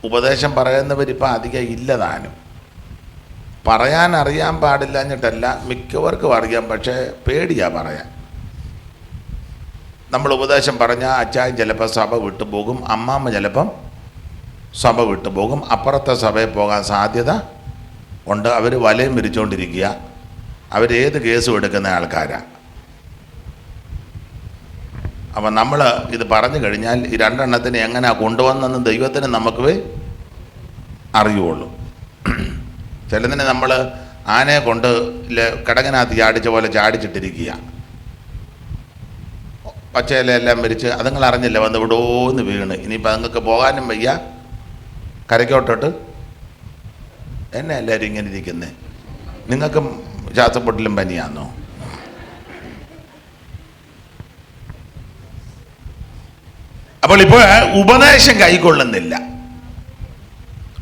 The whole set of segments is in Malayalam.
ഉപദേശം പറയുന്നവരിപ്പോൾ അധികം ഇല്ലതാനും. പറയാൻ അറിയാൻ പാടില്ലഞ്ഞിട്ടല്ല, മിക്കവർക്കും അറിയാം, പക്ഷേ പേടിയാ പറയാൻ. നമ്മൾ ഉപദേശം പറഞ്ഞാൽ അച്ചായൻ ചിലപ്പോൾ സഭ വിട്ടുപോകും, അമ്മാമ്മ ചിലപ്പം സഭ വിട്ടുപോകും, അപ്പുറത്തെ സഭയിൽ പോകാൻ സാധ്യത ഉണ്ട്. അവർ വലയം വിരിച്ചുകൊണ്ടിരിക്കുക, അവരേത് കേസും എടുക്കുന്ന ആൾക്കാരാണ്. അപ്പം നമ്മൾ ഇത് പറഞ്ഞു കഴിഞ്ഞാൽ ഈ രണ്ടെണ്ണത്തിന് എങ്ങനെയാണ് കൊണ്ടുവന്നെന്ന് ദൈവത്തിന് നമുക്ക് അറിയുള്ളൂ. ചിലതിനെ നമ്മൾ ആനയെ കൊണ്ട് കിടങ്ങനകത്ത് ചാടിച്ച പോലെ ചാടിച്ചിട്ടിരിക്കുക, പച്ചയിലെല്ലാം വിരിച്ച് അതുങ്ങൾ അറിഞ്ഞില്ല, വന്ന് വിടോന്ന് വീണ്. ഇനിയിപ്പോൾ അതുങ്ങൾക്ക് പോകാനും വയ്യ, കരയ്ക്കോട്ടോട്ട്. എന്നെ എല്ലാവരും ഇങ്ങനെ ഇരിക്കുന്നത്, നിങ്ങൾക്കും ശ്വാസപ്പൊട്ടിലും പനിയാന്നോ? അപ്പോൾ ഇപ്പോൾ ഉപദേശം കൈക്കൊള്ളുന്നില്ല,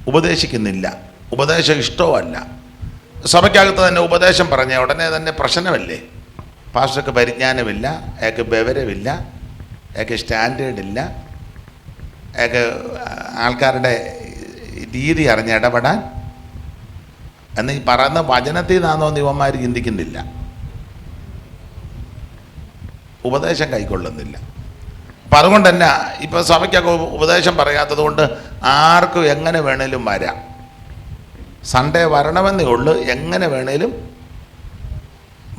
ഉപദേശിക്കുന്നില്ല, ഉപദേശം ഇഷ്ടവുമല്ല. സഭയ്ക്കകത്ത് തന്നെ ഉപദേശം പറഞ്ഞ ഉടനെ തന്നെ പ്രശ്നമല്ലേ? പാസ്റ്റർക്ക് പരിജ്ഞാനമില്ല, അയാൾക്ക് വിവരമില്ല, അയാൾക്ക് സ്റ്റാൻഡേർഡില്ല, അയാൾക്ക് ആൾക്കാരുടെ രീതി അറിഞ്ഞ് ഇടപെടാൻ. എന്ന് ഈ പറയുന്ന വചനത്തിൽ നിന്നാണോ ഇവന്മാർ ചിന്തിക്കുന്നില്ല, ഉപദേശം കൈക്കൊള്ളുന്നില്ല. അപ്പം അതുകൊണ്ട് തന്നെ ഇപ്പോൾ സഭയ്ക്കൊക്കെ ഉപദേശം പറയാത്തത് കൊണ്ട് ആർക്കും എങ്ങനെ വേണേലും വരാം. സൺഡേ വരണമെന്നേ ഉള്ളൂ, എങ്ങനെ വേണേലും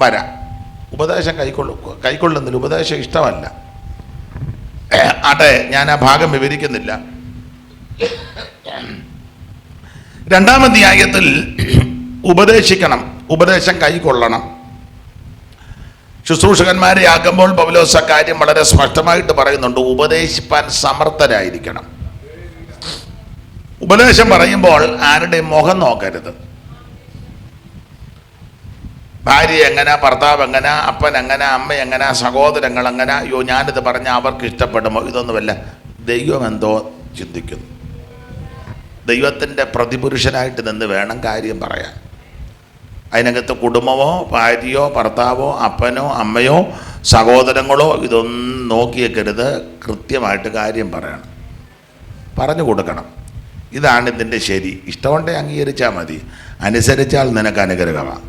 വരാം. ഉപദേശം കൈക്കൊള്ളുന്നില്ല, ഉപദേശം ഇഷ്ടമല്ല. ആട്ടെ, ഞാൻ ആ ഭാഗം വിവരിക്കുന്നില്ല. 2-ാം അധ്യായത്തിൽ ഉപദേശിക്കണം, ഉപദേശം കൈക്കൊള്ളണം. ശുശ്രൂഷകന്മാരെ ആക്കുമ്പോൾ പൗലോസ് കാര്യം വളരെ സ്പഷ്ടമായിട്ട് പറയുന്നുണ്ട്, ഉപദേശിപ്പാൻ സമർത്ഥരായിരിക്കണം. ഉപദേശം പറയുമ്പോൾ ആരുടെയും മുഖം നോക്കരുത്. ഭാര്യ എങ്ങനെ, ഭർത്താവ് എങ്ങനെ, അപ്പൻ എങ്ങനെ, അമ്മ എങ്ങനെ, സഹോദരങ്ങൾ എങ്ങനെ, അയ്യോ ഞാനിത് പറഞ്ഞാൽ അവർക്ക് ഇഷ്ടപ്പെടുമോ, ഇതൊന്നുമല്ല. ദൈവം എന്തോ ചിന്തിക്കുന്നു. ദൈവത്തിൻ്റെ പ്രതിപുരുഷനായിട്ട് നിന്ന് വേണം കാര്യം പറയാൻ. അതിനകത്ത് കുടുംബമോ ഭാര്യയോ ഭർത്താവോ അപ്പനോ അമ്മയോ സഹോദരങ്ങളോ ഇതൊന്നും നോക്കിയേക്കരുത്. കൃത്യമായിട്ട് കാര്യം പറയണം, പറഞ്ഞു കൊടുക്കണം. ഇതാണ് ഇതിൻ്റെ ശരി. ഇഷ്ടമുണ്ടെ അംഗീകരിച്ചാൽ മതി, അനുസരിച്ചാൽ നിനക്ക് അനുഗ്രഹമാണ്.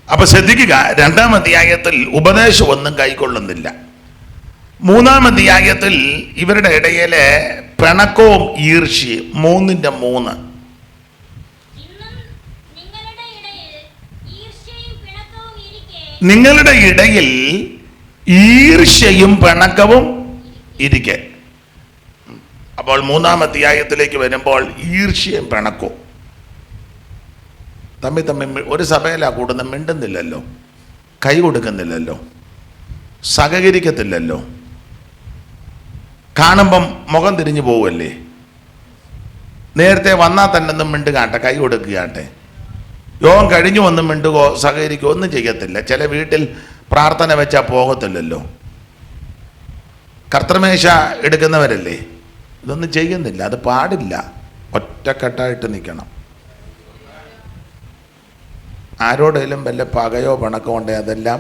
അപ്പം ശ്രദ്ധിക്കുക, 2-ാം അധ്യായത്തിൽ ഉപദേശം ഒന്നും കൈക്കൊള്ളുന്നില്ല. 3-ാം അധ്യായത്തിൽ ഇവരുടെ ഇടയിലെ പിണക്കവും ഈർഷ്യയും 3-3. നിങ്ങളുടെ ഇടയിൽ ഈർഷ്യയും പിണക്കവും ഇരിക്കെ. അപ്പോൾ 3-ാം അധ്യായത്തിലേക്ക് വരുമ്പോൾ ഈർഷ്യയും പിണക്കവും തമ്മിൽ ഒരു സഭയിലാണ് കൂടുന്ന, മിണ്ടുന്നില്ലല്ലോ, കൈ കൊടുക്കുന്നില്ലല്ലോ, സഹകരിക്കത്തില്ലല്ലോ, കാണുമ്പം മുഖം തിരിഞ്ഞു പോവല്ലേ. നേരത്തെ വന്നാൽ തന്നെ ഒന്നും മിണ്ടുകാട്ടെ, കൈ കൊടുക്കുകയാട്ടെ. യോഗം കഴിഞ്ഞു വന്ന് മിണ്ടുകയോ സഹകരിക്കുകയോ ഒന്നും ചെയ്യത്തില്ല. ചില വീട്ടിൽ പ്രാർത്ഥന വെച്ചാൽ പോകത്തില്ലല്ലോ, കർത്തൃമേശ എടുക്കുന്നവരല്ലേ, ഇതൊന്നും ചെയ്യുന്നില്ല. അത് പാടില്ല, ഒറ്റക്കെട്ടായിട്ട് നിൽക്കണം. ആരോടെങ്കിലും വല്ല പകയോ പണക്കോ ഉണ്ടെങ്കിൽ അതെല്ലാം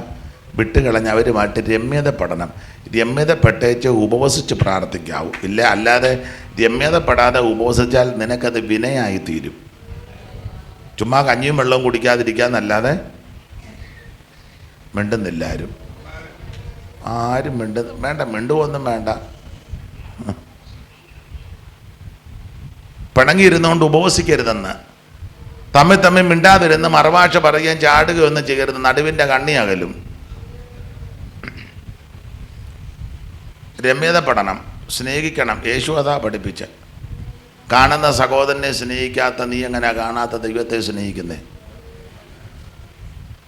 വിട്ടുകളഞ്ഞ് അവരുമായിട്ട് രമ്യതപ്പെടണം. രമ്യതപ്പെട്ടേച്ച് ഉപവസിച്ച് പ്രാർത്ഥിക്കാവൂ. ഇല്ല, അല്ലാതെ രമ്യതപ്പെടാതെ ഉപവസിച്ചാൽ നിനക്കത് വിനയായി തീരും. ചുമ്മാ കഞ്ഞിയും വെള്ളവും കുടിക്കാതിരിക്കാന്നല്ലാതെ മിണ്ടുന്നില്ല ആരും വേണ്ട, മിണ്ടുവൊന്നും വേണ്ട. പിണങ്ങിയിരുന്നുകൊണ്ട് ഉപവസിക്കരുതെന്ന്, തമ്മിൽ മിണ്ടാതിരുന്ന് മറുഭാഷ പറയുകയും ചാടുകയൊന്നും ചെയ്യരുത്, നടുവിൻ്റെ കണ്ണിയകലും. രമ്യതപ്പെടണം, സ്നേഹിക്കണം. യേശു അതാ പഠിപ്പിച്ച്. കാണുന്ന സഹോദരനെ സ്നേഹിക്കാത്ത നീ എങ്ങനെ കാണാത്ത ദൈവത്തെ സ്നേഹിക്കുന്നേ?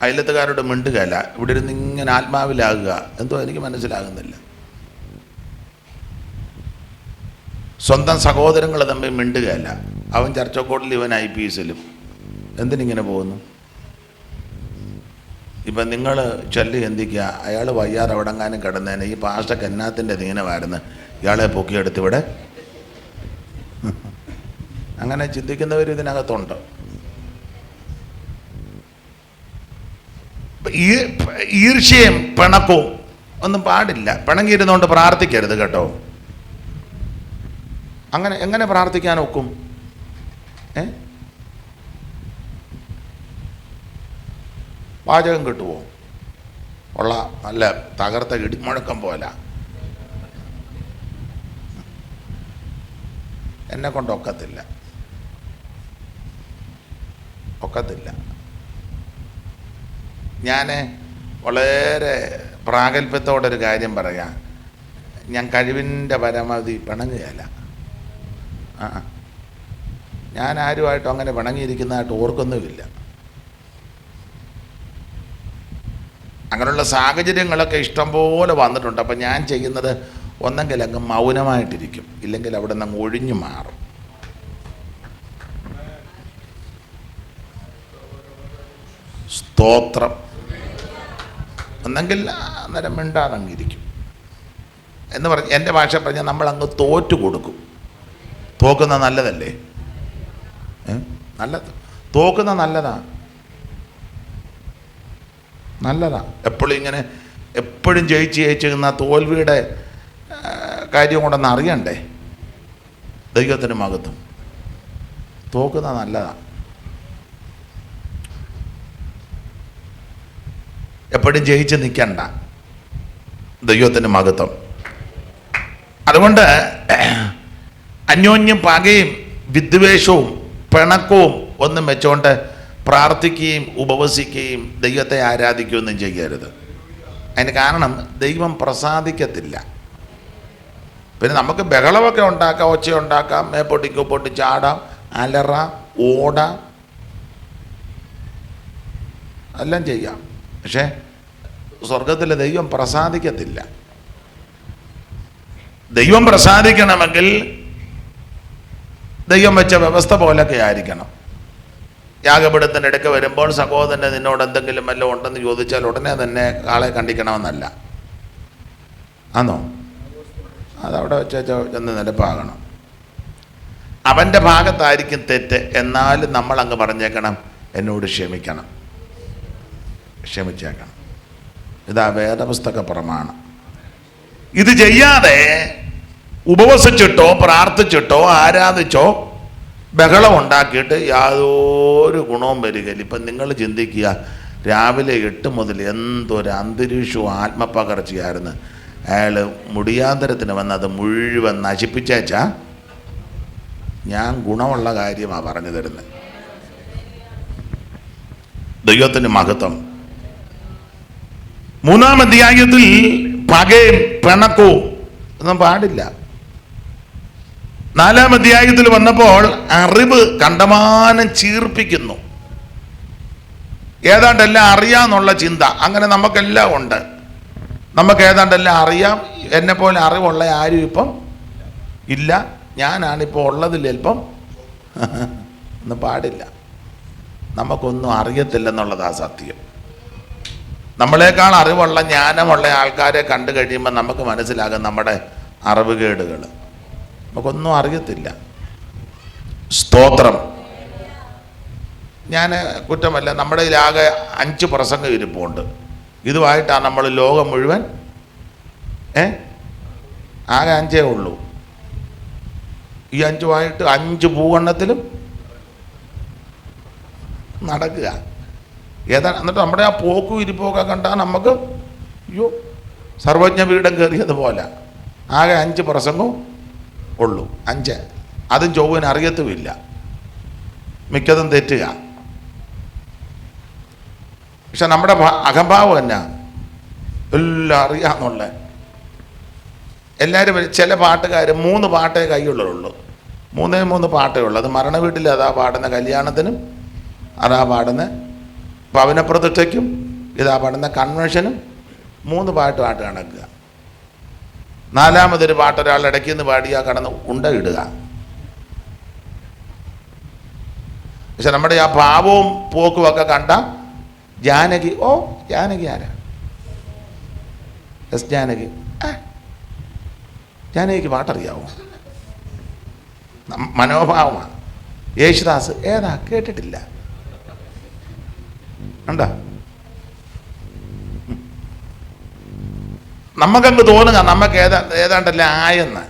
അയലത്തുകാരോട് മിണ്ടുകയല്ല, ഇവിടെ ഇരുന്ന് ഇങ്ങനെ ആത്മാവിലാകുക, എന്തോ എനിക്ക് മനസ്സിലാകുന്നില്ല. സ്വന്തം സഹോദരങ്ങൾ തമ്മിൽ മിണ്ടുകയല്ല. അവൻ ചർച്ചക്കോട്ടിൽ, ഇവൻ IPS-ലും. എന്തിനിങ്ങനെ പോകുന്നു? ഇപ്പം നിങ്ങൾ ചൊല്ലി എന്തിക്കുക, അയാൾ വയ്യാതെ എവിടെങ്ങാനും കിടന്നേനെ, ഈ പാസ്റ്റർക്ക് എന്നാത്തിൻ്റെ ദീനമായിരുന്നു, ഇയാളെ പൊക്കിയെടുത്ത് ഇവിടെ. അങ്ങനെ ചിന്തിക്കുന്നവർ ഇതിനകത്തുണ്ട്. ഈർഷ്യയും പിണക്കവും ഒന്നും പാടില്ല. പിണങ്ങിയിരുന്നുകൊണ്ട് പ്രാർത്ഥിക്കരുത് കേട്ടോ. അങ്ങനെ എങ്ങനെ പ്രാർത്ഥിക്കാൻ ഒക്കും? വാചകം കിട്ടുമോ? ഉള്ള നല്ല തകർത്ത ഇടിമുഴക്കം പോലെ എന്നെ കൊണ്ട് ഒക്കത്തില്ല. ഞാൻ വളരെ പ്രാഗൽഭ്യത്തോടൊരു കാര്യം പറയാം. ഞാൻ കഴിവിൻ്റെ പരമാവധി പിണങ്ങുകയല്ല. ഞാൻ ആരുമായിട്ടും അങ്ങനെ പിണങ്ങിയിരിക്കുന്നതായിട്ട് ഓർക്കുന്നുമില്ല. അങ്ങനെയുള്ള സാഹചര്യങ്ങളൊക്കെ ഇഷ്ടംപോലെ വന്നിട്ടുണ്ട്. അപ്പം ഞാൻ ചെയ്യുന്നത് ഒന്നെങ്കിൽ അങ്ങ് മൗനമായിട്ടിരിക്കും, ഇല്ലെങ്കിൽ അവിടെ നിന്ന് അങ്ങ് ഒഴിഞ്ഞു മാറും. സ്തോത്രം. ഒന്നെങ്കിൽ അന്നേരം മിണ്ടാതങ്ങിരിക്കും എന്ന് പറഞ്ഞ് എൻ്റെ ഭാഷ പറഞ്ഞാൽ നമ്മളങ്ങ് തോറ്റു കൊടുക്കും. തോക്കുന്ന നല്ലതല്ലേ? നല്ലത് തോക്കുന്ന നല്ലതാ. എപ്പോഴും ജയിച്ച് നിന്ന തോൽവിയുടെ കാര്യം കൊണ്ടൊന്ന് അറിയണ്ടേ? ദൈവത്തിന് മഹത്വം. തോക്കുന്ന നല്ലതാ. എപ്പോഴും ജയിച്ച് നിൽക്കണ്ട. ദൈവത്തിന് മഹത്വം. അതുകൊണ്ട് അന്യോന്യം പകയും വിദ്വേഷവും പിണക്കവും ഒന്നും വെച്ചുകൊണ്ട് പ്രാർത്ഥിക്കുകയും ഉപവസിക്കുകയും ദൈവത്തെ ആരാധിക്കുകയൊന്നും ചെയ്യരുത്. അതിന് കാരണം ദൈവം പ്രസാദിക്കത്തില്ല. പിന്നെ നമുക്ക് ബഹളമൊക്കെ ഉണ്ടാക്കാം, ഒച്ചയുണ്ടാക്കാം, മേപ്പൊട്ടി ചാടാം, അലറാം, ഓടാം, എല്ലാം ചെയ്യാം. പക്ഷേ സ്വർഗത്തിലെ ദൈവം പ്രസാദിക്കത്തില്ല. ദൈവം പ്രസാദിക്കണമെങ്കിൽ ദൈവം വെച്ച വ്യവസ്ഥ പോലൊക്കെ ആയിരിക്കണം. യാഗപീഠത്തിനിടയ്ക്ക് വരുമ്പോൾ സഹോദരന് നിന്നോട് എന്തെങ്കിലും വല്ലതും ഉണ്ടെന്ന് ചോദിച്ചാൽ ഉടനെ തന്നെ ആളെ കണ്ടിക്കണമെന്നല്ല. ആണോ? അതവിടെ വെച്ച് ചെന്ന് നിലപ്പാകണം. അവൻ്റെ ഭാഗത്തായിരിക്കും തെറ്റ്, എന്നാലും നമ്മളങ്ങ് പറഞ്ഞേക്കണം, എന്നോട് ക്ഷമിച്ചേക്കണം. ഇതാ വേദപുസ്തക പ്രമാണം. ഇത് ചെയ്യാതെ ഉപവസിച്ചിട്ടോ പ്രാർത്ഥിച്ചിട്ടോ ആരാധിച്ചോ ബഹളം ഉണ്ടാക്കിയിട്ട് യാതൊരു ഗുണവും വരികയില്ല. ഇപ്പം നിങ്ങൾ ചിന്തിക്കുക, രാവിലെ 8 മുതൽ എന്തൊരു അന്തരീക്ഷവും ആത്മപകർച്ചയായിരുന്നു. അയാൾ മുടിയാന്തരത്തിന് വന്ന് അത് മുഴുവൻ നശിപ്പിച്ചേച്ചാ. ഞാൻ ഗുണമുള്ള കാര്യമാണ് പറഞ്ഞു തരുന്നത്. ദൈവത്തിന് മഹത്വം. 3-ാം അധ്യായത്തിൽ പകയും പിണക്കവും ഒന്നും പാടില്ല. 4-ാം അധ്യായത്തിൽ വന്നപ്പോൾ അറിവ് കണ്ടമാനം ചീർപ്പിക്കുന്നു. ഏതാണ്ടെല്ലാം അറിയാമെന്നുള്ള ചിന്ത അങ്ങനെ നമുക്കെല്ലാം ഉണ്ട്. നമുക്ക് ഏതാണ്ടെല്ലാം അറിയാം. എന്നെ പോലെ അറിവുള്ള ആരും ഇപ്പം ഇല്ല. ഞാനാണിപ്പോൾ ഉള്ളതിൽ അല്പം ഒന്നും പാടില്ല. നമുക്കൊന്നും അറിയത്തില്ലെന്നുള്ളതാ സത്യം. നമ്മളെക്കാൾ അറിവുള്ള ജ്ഞാനമുള്ള ആൾക്കാരെ കണ്ടു കഴിയുമ്പോൾ നമുക്ക് മനസ്സിലാകും നമ്മുടെ അറിവുകേടുകൾ. നമുക്കൊന്നും അറിയത്തില്ല. സ്തോത്രം. ഞാൻ കുറ്റമല്ല, നമ്മുടെ ഇതിലാകെ 5 പ്രസംഗം ഇരിപ്പുണ്ട്. ഇതുമായിട്ടാണ് നമ്മൾ ലോകം മുഴുവൻ ആകെ 5 ഉള്ളൂ. ഈ 5 5 ഭൂഖണ്ഡത്തിലും നടക്കുക. എന്നിട്ട് നമ്മുടെ ആ പോക്കും ഇരിപ്പൊക്കെ കണ്ടാൽ നമുക്ക് അയ്യോ സർവജ്ഞ പീഠം കയറിയതുപോലെ. ആകെ 5 പ്രസംഗവും ഉള്ളൂ. 5. അതും ചൊവ്വന് അറിയത്തുമില്ല. മിക്കതും തെറ്റുക. പക്ഷെ നമ്മുടെ അഹംഭാവം എന്നാ എല്ലാം അറിയാമെന്നുള്ള. എല്ലാവരും ചില പാട്ടുകാർ 3 പാട്ടേ കയ്യുള്ളൂ. 3 പാട്ടേ ഉള്ളൂ. അത് മരണ വീട്ടിൽ അതാ പാടുന്ന, കല്യാണത്തിനും അതാ പാടുന്ന, ഭവനപ്രതിഷ്ഠയ്ക്കും ഇതാ പാടുന്ന, കൺവെൻഷനും 3 പാട്ട് കണക്കുക. 4-മതൊരു പാട്ട് ഒരാൾ ഇടയ്ക്ക് നിന്ന് പാടിയാൽ കടന്ന് ഉണ്ട ഇടുക. പക്ഷെ നമ്മുടെ ആ ഭാവവും പോക്കുമൊക്കെ കണ്ട ജാനകി, ജാനകി ആരാ? എസ് ജാനകി. ജാനകിക്ക് പാട്ടറിയാവോ? മനോഭാവമാണ്. യേശുദാസ് ഏതാ? കേട്ടിട്ടില്ല. ഉണ്ടോ? നമുക്കങ്ങ് തോന്നുക നമുക്ക് ഏതാണ്ടല്ല ആയെന്ന്.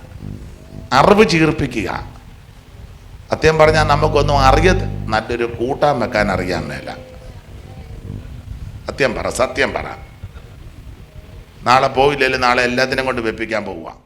അറിവ് ചീർപ്പിക്കുക. സത്യം പറഞ്ഞാൽ നമുക്കൊന്നും നല്ലൊരു കൂട്ടാൻ വെക്കാൻ അറിയാൻ മേല. സത്യം പറ. നാളെ പോയില്ലെങ്കിൽ നാളെ എല്ലാത്തിനും കൊണ്ട് വെപ്പിക്കാൻ പോവുക.